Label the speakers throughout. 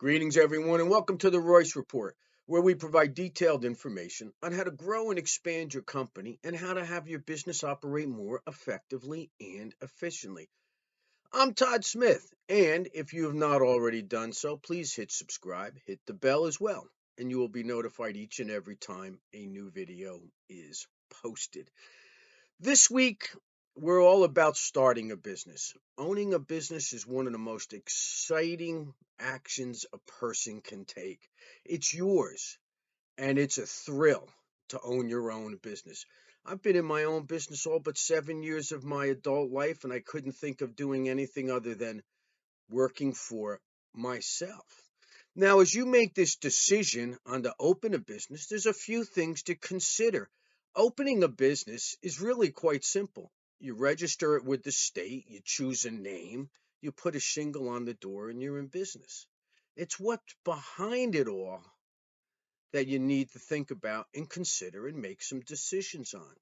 Speaker 1: Greetings, everyone, and welcome to the Royce Report, where we provide detailed information on how to grow and expand your company and how to have your business operate more effectively and efficiently. I'm Todd Smith, and if you have not already done so, please hit subscribe, hit the bell as well, and you will be notified each and every time a new video is posted. This week, we're all about starting a business. Owning a business is one of the most exciting actions a person can take. It's yours, and it's a thrill to own your own business. I've been in my own business all but 7 years of my adult life, and I couldn't think of doing anything other than working for myself. Now, as you make this decision on to open a business, there's a few things to consider. Opening a business is really quite simple. You register it with the state, you choose a name, you put a shingle on the door, and you're in business. It's what's behind it all that you need to think about and consider and make some decisions on.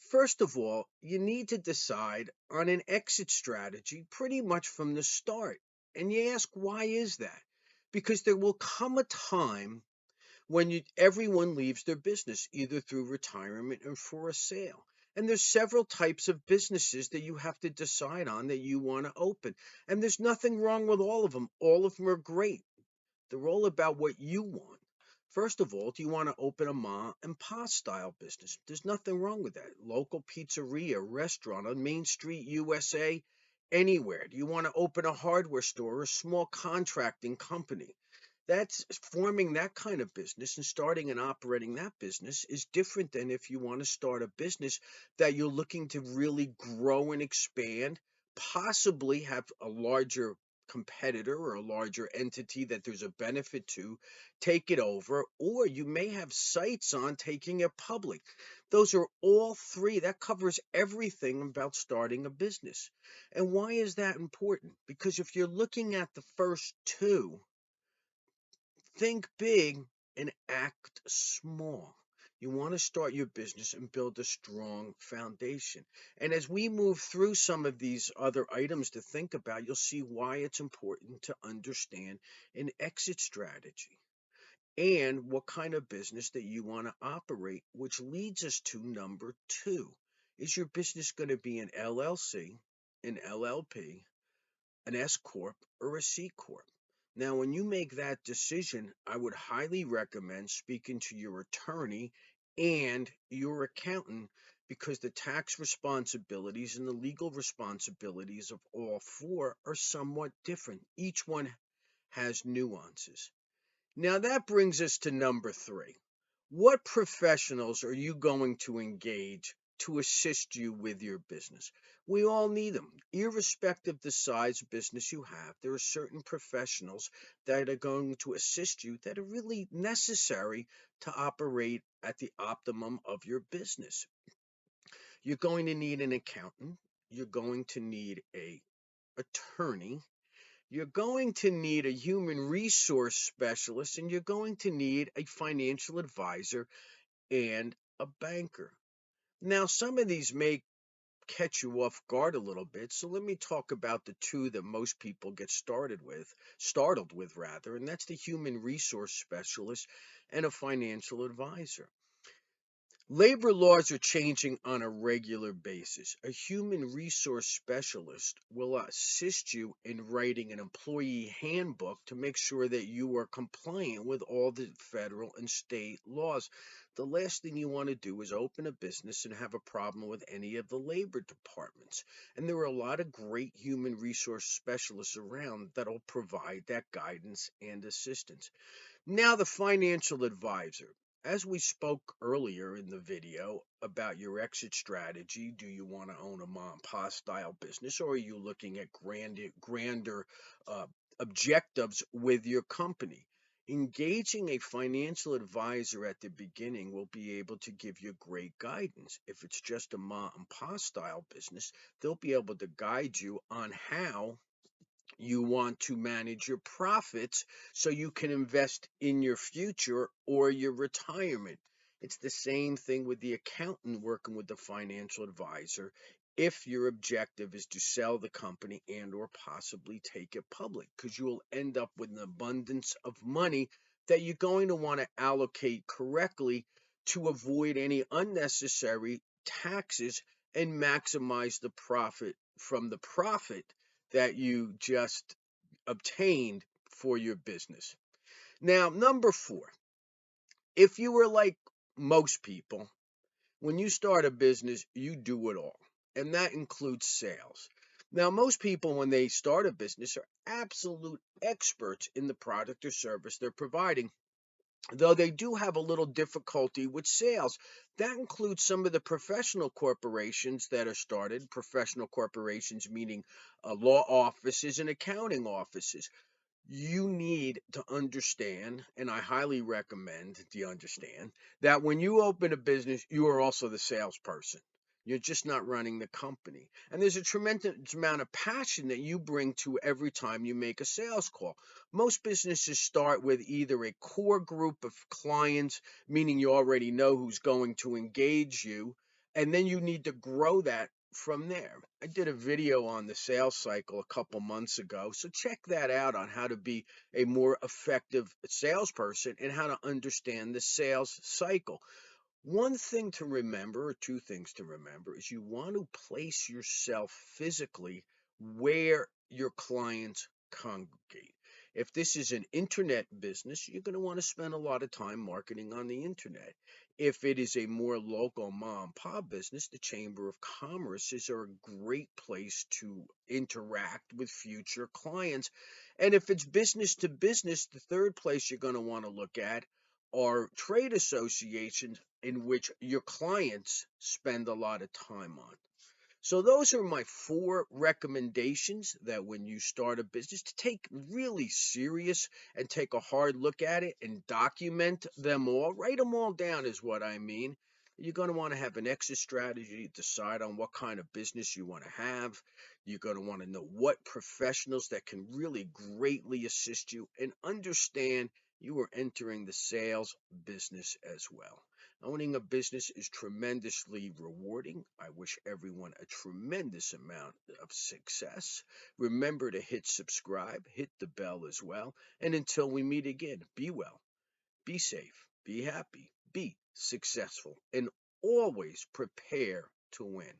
Speaker 1: First of all, you need to decide on an exit strategy pretty much from the start. And you ask, why is that? Because there will come a time when everyone leaves their business, either through retirement or for a sale. And there's several types of businesses that you have to decide on that you want to open. And there's nothing wrong with all of them. All of them are great. They're all about what you want. First of all, do you want to open a ma and pa style business? There's nothing wrong with that. Local pizzeria, restaurant on Main Street, USA, anywhere. Do you want to open a hardware store or a small contracting company? That's forming that kind of business and starting and operating that business is different than if you want to start a business that you're looking to really grow and expand, possibly have a larger competitor or a larger entity that there's a benefit to take it over, or you may have sights on taking it public. Those are all three. That covers everything about starting a business. And why is that important? Because if you're looking at the first two, think big and act small. You want to start your business and build a strong foundation. And as we move through some of these other items to think about, you'll see why it's important to understand an exit strategy and what kind of business that you want to operate, which leads us to number two. Is your business going to be an LLC, an LLP, an S Corp, or a C Corp? Now, when you make that decision, I would highly recommend speaking to your attorney and your accountant because the tax responsibilities and the legal responsibilities of all four are somewhat different. Each one has nuances. Now, that brings us to number three. What professionals are you going to engage to assist you with your business? We all need them. Irrespective of the size business you have, there are certain professionals that are going to assist you that are really necessary to operate at the optimum of your business. You're going to need an accountant. You're going to need a attorney. You're going to need a human resource specialist, and you're going to need a financial advisor and a banker. Now, some of these may catch you off guard a little bit, so let me talk about the two that most people get startled with rather, and that's the human resource specialist and a financial advisor. Labor laws are changing on a regular basis. A human resource specialist will assist you in writing an employee handbook to make sure that you are compliant with all the federal and state laws. The last thing you want to do is open a business and have a problem with any of the labor departments. And there are a lot of great human resource specialists around that'll provide that guidance and assistance. Now, the financial advisor. As we spoke earlier in the video about your exit strategy, do you want to own a mom and pop style business or are you looking at grander uh, objectives with your company? Engaging a financial advisor at the beginning will be able to give you great guidance. If it's just a mom and pop style business, they'll be able to guide you on how you want to manage your profits so you can invest in your future or your retirement. It's the same thing with the accountant working with the financial advisor if your objective is to sell the company and or possibly take it public, because you'll end up with an abundance of money that you're going to want to allocate correctly to avoid any unnecessary taxes and maximize the profit from the profit that you just obtained for your business. Now, number 4, if you were like most people, when you start a business, you do it all, and that includes sales. Now, most people, when they start a business, are absolute experts in the product or service they're providing, though they do have a little difficulty with sales. That includes some of the professional corporations that are started, professional corporations meaning law offices and accounting offices. You need to understand, and I highly recommend you understand, that when you open a business, you are also the salesperson. You're just not running the company. And there's a tremendous amount of passion that you bring to every time you make a sales call. Most businesses start with either a core group of clients, meaning you already know who's going to engage you, and then you need to grow that from there. I did a video on the sales cycle a couple months ago, so check that out on how to be a more effective salesperson and how to understand the sales cycle. One thing to remember, or two things to remember, is you want to place yourself physically where your clients congregate. If this is an internet business, you're going to want to spend a lot of time marketing on the internet. If it is a more local mom and pop business, the Chamber of Commerce is a great place to interact with future clients. And if it's business to business, the third place you're going to want to look at are trade associations in which your clients spend a lot of time on. So those are my 4 recommendations that when you start a business to take really serious and take a hard look at it and document them all. Write them all down is what I mean. You're going to want to have an exit strategy, decide on what kind of business you want to have. You're going to want to know what professionals that can really greatly assist you and understand you are entering the sales business as well. Owning a business is tremendously rewarding. I wish everyone a tremendous amount of success. Remember to hit subscribe, hit the bell as well. And until we meet again, be well, be safe, be happy, be successful, and always prepare to win.